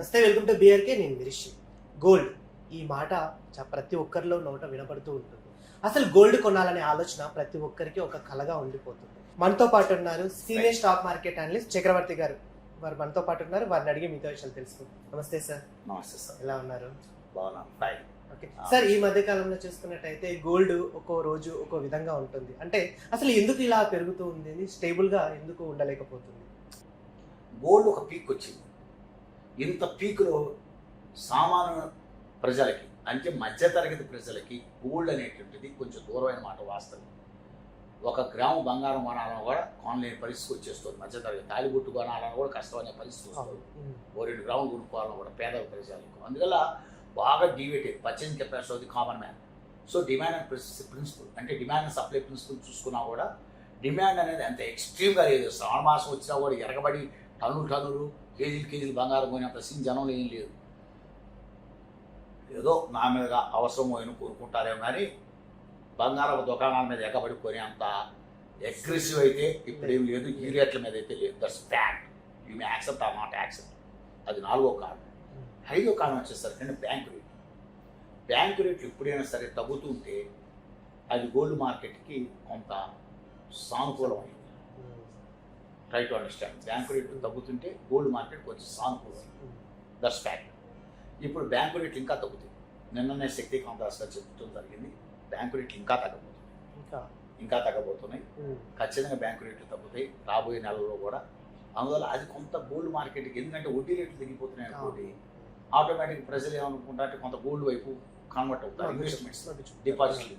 నమస్తే, welcome to BRK. నేను విరిషి. Gold ఈ మాట ప్రతి ఒక్కరిలో నోట వినపడుతూ ఉంటుంది. అసలు గోల్డ్ కొనాలనే ఆలోచన ప్రతి ఒక్కరికి ఒక కలగా ఉండిపోతుంది. మనతో పాటు ఉన్నారు సీనియర్ స్టాక్ మార్కెట్ అనలిస్ట్ చక్రవర్తి గారు. వారు మనతో పాటు ఉన్నారు. వారిని అడిగి మిగతా విషయాలు తెలుసుకుందాం. నమస్తే సార్. నమస్తే సార్. ఎలా ఉన్నారు? బాగున్నాను. ఓకే సార్, ఈ మధ్య కాలంలో చూసుకున్నట్టయితే గోల్డ్ ఒక్కో రోజు ఒక్కో విధంగా ఉంటుంది. అంటే అసలు ఎందుకు ఇలా పెరుగుతూ ఉంది, స్టేబుల్ గా ఎందుకు ఉండలేకపోతుంది? గోల్డ్ ఒక పీక్ వచ్చింది. ఇంత పీక్లో సామాన్య ప్రజలకి అంటే మధ్యతరగతి ప్రజలకి గోల్డ్ అనేటువంటిది కొంచెం దూరమైన మాట వాస్తవం. 1 గ్రాము బంగారం కొనాలని కూడా కొనలేని పరిస్థితి వచ్చేస్తుంది. మధ్యతరగతి తాలిబొట్టు కొనాలని కూడా కష్టమైన పరిస్థితి వస్తుంది. 2 గ్రాములు కొనుక్కోవాలని కూడా పేద ప్రజలకు. అందువల్ల బాగా deviated purchasing capacity of the common man. So demand and principle అంటే డిమాండ్ అండ్ సప్లై ప్రిన్సిపల్ చూసుకున్నా కూడా డిమాండ్ అనేది అంత ఎక్స్ట్రీమ్గా లేదు. శ్రావణ మాసం వచ్చినా కూడా ఎరగబడి టన్నులు కేజీలు బంగారం పోయినంత సీన్ జనంలో ఏం లేదు. ఏదో నా మీద అవసరం పోయిన కొనుక్కుంటారేమో కానీ బంగారం దుకాణాల మీద ఎగబడి అంత అగ్రెసివ్ అయితే ఇప్పుడేం లేదు. ఈ రేట్ల మీద అయితే లేదు. That's fact. You may accept or not accept. అది 4వ కారణం. 5వ కారణం వచ్చేసరికి బ్యాంకు రేట్లు. బ్యాంకు రేట్లు ఎప్పుడైనా సరే తగ్గుతుంటే అది గోల్డ్ మార్కెట్కి కొంత సానుకూలమైంది. Try to understand. బ్యాంకు రేట్లు తగ్గుతుంటే గోల్డ్ మార్కెట్ కొంచెం సానుకూలం. That's fact. ఇప్పుడు బ్యాంకు రేట్లు ఇంకా తగ్గుతాయి. నిన్ననే శక్తికాంత్ దాస్ గారు చెప్తూ జరిగింది. బ్యాంకు రేట్లు ఇంకా తగ్గబోతున్నాయి. ఖచ్చితంగా బ్యాంకు రేట్లు తగ్గుతాయి రాబోయే నెలల్లో కూడా. అందువల్ల అది కొంత గోల్డ్ మార్కెట్కి, ఎందుకంటే వడ్డీ రేట్లు తగ్గిపోతున్నాయి అనుకోండి, ఆటోమేటిక్ ప్రజలు ఏమనుకుంటారంటే కొంత గోల్డ్ వైపు కన్వర్ట్ అవుతారు. ఇన్వెస్ట్మెంట్స్, డిపాజిట్లు,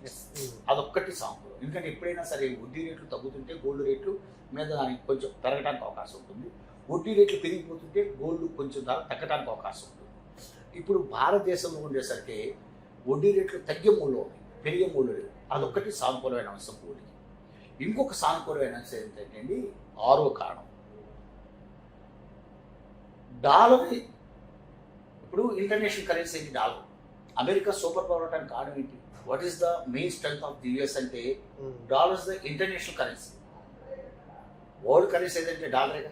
అదొక్కటి సాంపులు. ఎందుకంటే ఎప్పుడైనా సరే వడ్డీ రేట్లు తగ్గుతుంటే గోల్డ్ రేట్లు మీద దానికి కొంచెం పెరగడానికి అవకాశం ఉంటుంది. వడ్డీ రేట్లు పెరిగిపోతుంటే గోల్డ్ కొంచెం ధర తగ్గడానికి అవకాశం ఉంటుంది. ఇప్పుడు భారతదేశంలో ఉండేసరికి వడ్డీ రేట్లు తగ్గే మూడు ఉన్నాయి, పెరిగే మూడు లేదు. అదొక్కటి సానుకూలమైన అంశం గోల్డ్కి. ఇంకొక సానుకూలమైన అంశం ఏంటంటే అండి, 6వ కారణం డాలర్. ఇప్పుడు ఇంటర్నేషనల్ కరెన్సీ ఏంటి? డాలర్. అమెరికా సూపర్ పవర్ అవడానికి కారణం ఏంటి? What is the main strength of the US అంటే dollar is the international currency. World currency ఏదంటే డాలరేగా.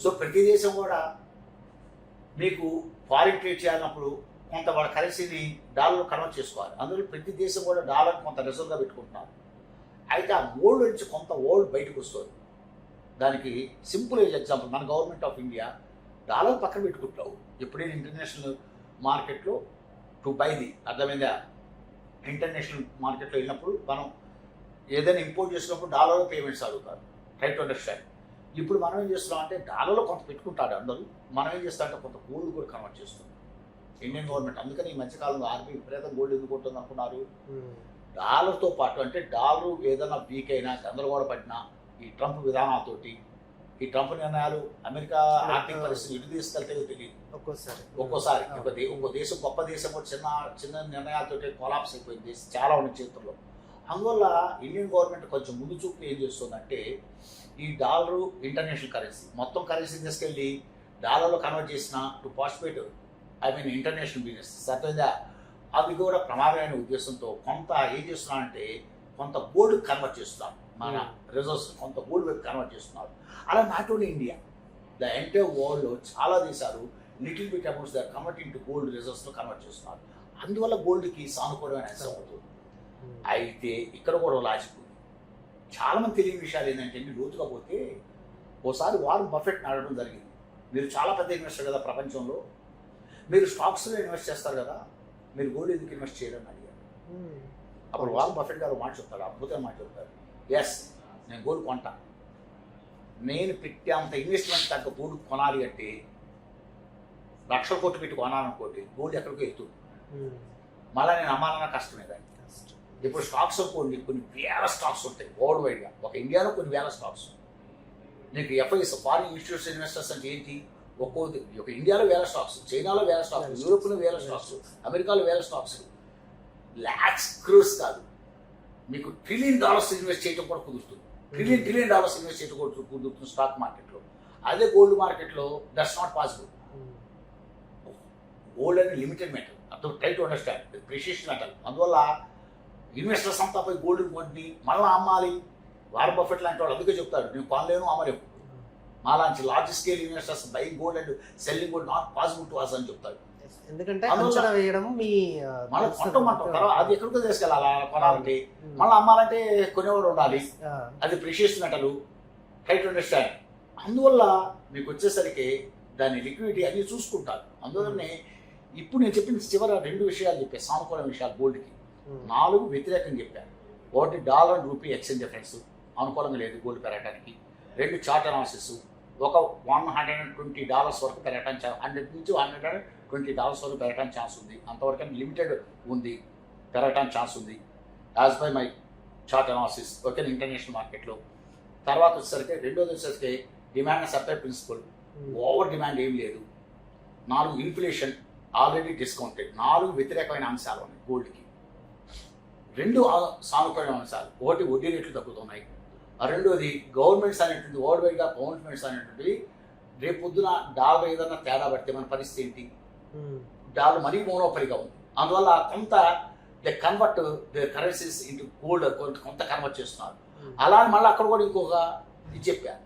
సో ప్రతి దేశం కూడా మీకు ఫారిన్ ట్రేడ్ చేయాలన్నప్పుడు కొంత వాళ్ళ కరెన్సీని డాలర్లో కన్వర్ట్ చేసుకోవాలి. అందులో ప్రతి దేశం కూడా డాలర్ కొంత రిజర్వ్గా పెట్టుకుంటున్నారు. అయితే ఆ గోల్డ్ నుంచి కొంత గోల్డ్ బయటకు వస్తుంది. దానికి సింపుల్ ఎగ్జాంపుల్, మన గవర్నమెంట్ ఆఫ్ ఇండియా డాలర్ పక్కన పెట్టుకుంటావు. ఎప్పుడైనా ఇంటర్నేషనల్ మార్కెట్లో టు బై ది, అర్థమైందా? ఇంటర్నేషనల్ మార్కెట్లో వెళ్ళినప్పుడు మనం ఏదైనా ఇంపోర్ట్ చేసినప్పుడు డాలర్లో పేమెంట్స్ అడుగుతారు. Right to understand. ఇప్పుడు మనం ఏం చేస్తున్నాం అంటే డాలర్లో కొంత పెట్టుకుంటాడు అందరూ. మనం ఏం చేస్తామంటే కొంత గోల్డ్ కూడా కన్వర్ట్ చేస్తున్నాం ఇండియన్ గవర్నమెంట్. అందుకని ఈ మధ్యకాలంలో ఆర్బీఐ విపరీతం గోల్డ్ ఎందుకు ఉంటుంది అనుకున్నారు? డాలర్తో పాటు అంటే డాలరు ఏదైనా వీక్ అయినా గందరగోళ పడినా ఈ ట్రంప్ విధానాలతోటి, ఈ ట్రంప్ నిర్ణయాలు అమెరికా ఆర్థిక పరిస్థితి ఎటు తీసుకెళ్తాయో తెలియదు. ఒక్కోసారి ఒక్కో దేశం గొప్ప దేశం కూడా చిన్న నిర్ణయాలతో కొలాప్స్ అయిపోయింది చాలా ఉన్న చేతుల్లో. అందువల్ల ఇండియన్ గవర్నమెంట్ కొంచెం ముందు చూపు ఏం చేస్తుందంటే ఈ డాలరు ఇంటర్నేషనల్ కరెన్సీ మొత్తం కరెన్సీ తీసుకెళ్ళి డాలర్లో కన్వర్ట్ చేసిన టు పార్టిసిపేట్ ఇంటర్నేషనల్ బిజినెస్ సరిపోయిందా? అది కూడా ప్రమాదమైన ఉద్దేశంతో కొంత ఏం చేస్తున్నారంటే కొంత గోల్డ్ కన్వర్ట్ చేస్తున్నారు. మన రిజర్వ్స్ కొంత గోల్డ్ వైపు కన్వర్ట్ చేస్తున్నారు. అలా not only India, the entire వరల్డ్లో చాలా దేశాలు little bit amounts the converting to gold రిజర్వ్స్లో కన్వర్ట్ చేస్తున్నారు. అందువల్ల గోల్డ్కి సానుకూలమైన అంశం అవుతుంది. అయితే ఇక్కడ కూడా లాజిక్ ఉంది. చాలామంది తెలియని విషయాలు ఏంటంటే లోతుగా పోతే ఓసారి వారన్ బఫెట్ అడగడం జరిగింది. మీరు చాలా పెద్ద ఇన్వెస్టర్ కదా ప్రపంచంలో, మీరు స్టాక్స్లో ఇన్వెస్ట్ చేస్తారు కదా, మీరు గోల్డ్ ఎందుకు ఇన్వెస్ట్ చేయాలని అడిగారు. అప్పుడు వారన్ బఫెట్ గారు మాట చెప్తారు, అద్భుతమైన మాట చెప్తారు. ఎస్, నేను గోల్డ్ కొంటా. నేను పెట్టే అంత ఇన్వెస్ట్మెంట్ తగ్గ గోల్డ్ కొనాలి అంటే లక్షల కోట్లు పెట్టి కొనాలనుకోండి, గోల్డ్ ఎక్కడికో ఎత్తుంది. మళ్ళీ నేను అమ్మాలన్నా కష్టమే దాన్ని. ఇప్పుడు స్టాక్స్ అనుకోండి, కొన్ని వేల స్టాక్స్ ఉంటాయి వరల్డ్ వైడ్గా. ఒక ఇండియాలో కొన్ని వేల స్టాక్స్. నీకు ఎఫ్ఐఎస్ ఫారిన్ ఇన్స్టిట్యూషన్ ఇన్వెస్టర్స్ అంటే ఏంటి? ఒక ఇండియాలో వేల స్టాక్స్, చైనాలో వేల స్టాక్స్, యూరోప్లో వేల స్టాక్స్, అమెరికాలో వేల స్టాక్స్. లాక్స్ క్రోర్స్ కాదు, మీకు $1 ట్రిలియన్ ఇన్వెస్ట్ చేయడం కూడా కుదురుతుంది. $1 ట్రిలియన్ ఇన్వెస్ట్ చేయడం కూడా కుదురుతుంది స్టాక్ మార్కెట్లో. అదే గోల్డ్ మార్కెట్లో దట్స్ నాట్ పాసిబుల్. గోల్డ్ అనేది లిమిటెడ్ మెటల్, అర్థం. Try to understand, precious metal. అందువల్ల ఇన్వెస్టర్స్ అంతా పోయి గోల్డ్ కొని మళ్ళీ అమ్మాలి. వారన్ బఫెట్ లాంటి వాళ్ళు అందుకే చెప్తాడు, నేను కొనలేను అమ్మలేము. మాలాంటి large scale investors buying gold and selling gold not possible to us అని చెప్తారు. ఎందుకంటే అందువల్ల అంచనా వేయడం మీ మనం కొంటాం తర్వాత అది ఎక్కడికో తీసుకెళ్ళాలి అలా కొనాలంటే, మళ్ళీ అమ్మాలంటే కొనేవాడు ఉండాలి, అది precious metal, try to understand. అందువల్ల మీకు వచ్చేసరికి దాని లిక్విడిటీ అన్ని చూసుకుంటారు. అందువల్లనే ఇప్పుడు నేను చెప్పిన చివరి 2 విషయాలు చెప్పాను, సానుకూల విషయాలు గోల్డ్కి. 4 వ్యతిరేకంగా చెప్పాను. ఒకటి డాలర్ రూపీ ఎక్స్చేంజ్ డిఫరెన్స్ అనుకూలంగా లేదు గోల్డ్ పెరగడానికి. 2 చార్ట్ అనాలిసిస్, ఒక $120 వరకు పెరగడానికి, 100 నుంచి $120 వరకు పెరగడానికి ఛాన్స్ ఉంది. అంతవరకు లిమిటెడ్ ఉంది, పెరగడానికి ఛాన్స్ ఉంది as by my chart analysis. Okay, international మార్కెట్లో. తర్వాత వచ్చేసరికి రెండోది వచ్చేసరికి demand and supply principle, over demand ఏం లేదు. 4 ఇన్ఫ్లేషన్ ఆల్రెడీ డిస్కౌంటెడ్. 4 వ్యతిరేకమైన అంశాలు ఉన్నాయి గోల్డ్కి. 2 సానుకూలమైన అంశాలు, ఒకటి వడ్డీ రేట్లు తగ్గుతున్నాయి, రెండోది గవర్నమెంట్స్ అనేటువంటి వరల్డ్ వైడ్గా గవర్నమెంట్స్ అనేటువంటివి రేపు పొద్దున డాలర్ ఏదైనా తేడా పడితే మన పరిస్థితి ఏంటి? డాలర్ మరీ మోనోపలిగా ఉంది. అందువల్ల కొంత they convert they currencies into gold కొంత కన్వర్ట్ చేస్తున్నారు. అలా మళ్ళీ అక్కడ కూడా ఇంకొక ఇది చెప్పారు,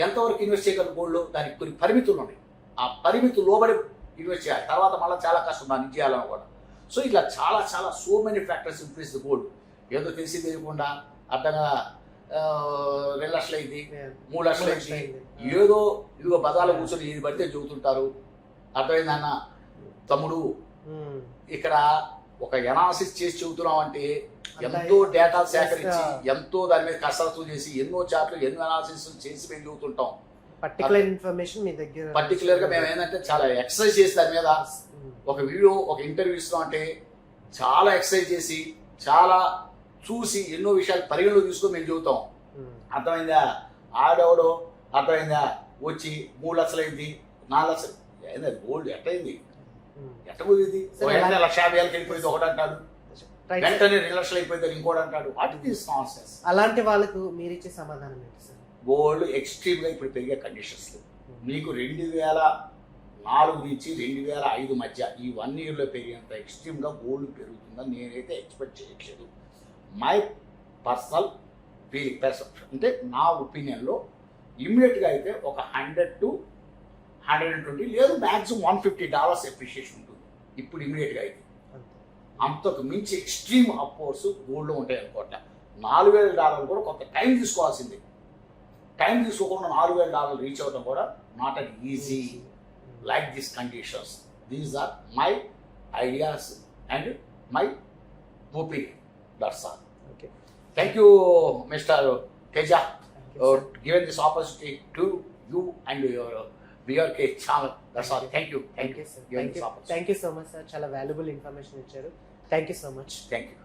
ఎంతవరకు ఇన్వెస్ట్ చేయగలరు గోల్డ్లో, దానికి కొన్ని పరిమితులు ఉన్నాయి. ఆ పరిమితులు లోబడి ఇన్వెస్ట్ చేయాలి, తర్వాత మళ్ళీ చాలా కష్టం దాన్ని చేయాలని కూడా. సో ఇట్లా చాలా చాలా so many factors influence the gold. ఏదో తెలిసి తెలియకుండా అర్థంగా 2 లక్షలు అయింది, 3 లక్షలు అయింది, ఏదో ఇదిగో బదాలు కూర్చొని ఇది పడితే చెబుతుంటారు. అర్థమైందన్న తమ్ముడు, ఇక్కడ ఒక ఎనాలిసిస్ చేసి చెబుతున్నాం అంటే ఎంతో డేటా సేకరించి, ఎంతో దాని మీద కసరత్తు చేసి, ఎన్నో చార్ట్లు, ఎన్నో అనాలిసిస్ చేసి మేము చెబుతుంటాం. పర్టికులర్ ఇన్ఫర్మేషన్ మీ దగ్గర పర్టికులర్గా మేము ఏంటంటే చాలా ఎక్సర్సైజ్ చేసి దాని మీద ఒక వీడియో, ఒక ఇంటర్వ్యూ ఇస్తాం అంటే చాలా ఎక్సర్సైజ్ చేసి, చాలా చూసి, ఎన్నో విషయాలు పరిగణలో తీసుకొని మేము చెబుతాం. అర్థమైందా? ఆడెవడో అర్థమైందా వచ్చి 3 లక్షలు అయింది, 4 లక్షలు అయింది, అది గోల్డ్ ఎట్టయింది, ఎట్ట పోయింది? 1,50,000 వెళ్ళిపోయింది ఒకటి అంటాడు, వెంటనే 2 లక్షలు అయిపోయింది ఇంకోటి అంటాడు. What is this nonsense? అలాంటి వాళ్ళకు మీరు ఇచ్చే సమాధానం ఏంటి సార్? గోల్డ్ ఎక్స్ట్రీమ్గా ఇప్పుడు పెరిగే కండిషన్స్ మీకు 2004 నుంచి 2005 మధ్య ఈ 1 ఇయర్లో పెరిగినంత ఎక్స్ట్రీమ్గా గోల్డ్ పెరుగుతుందని నేనైతే ఎక్స్పెక్ట్ చేయట్లేదు. మై పర్సనల్ ఫీలింగ్ పెర్సెప్షన్ అంటే నా ఒపీనియన్లో ఇమ్మీడియట్గా అయితే ఒక 100 to 120 లేదు మ్యాక్సిమం $150 ఎప్రిషియేషన్ ఉంటుంది ఇప్పుడు ఇమ్మీడియట్గా అయితే. అంతకు మించి ఎక్స్ట్రీమ్ అప్వర్డ్స్ గోల్డ్లో ఉంటాయి అనుకోవట్లే. $4,000 కూడా కొంత టైం తీసుకోవాల్సిందే. టైం తీసుకోకుండా $4,000 రీచ్ అవ్వడం కూడా not an easy like this conditions. These are my ideas and my opinion. That's all. Okay. Thank you, Mr. Teja, for giving this opportunity to you and your BRK channel. That's all. Thank you. Thank you, sir. Thank you so much, sir. చాలా valuable information ఇచ్చారు. Thank you so much. Thank you.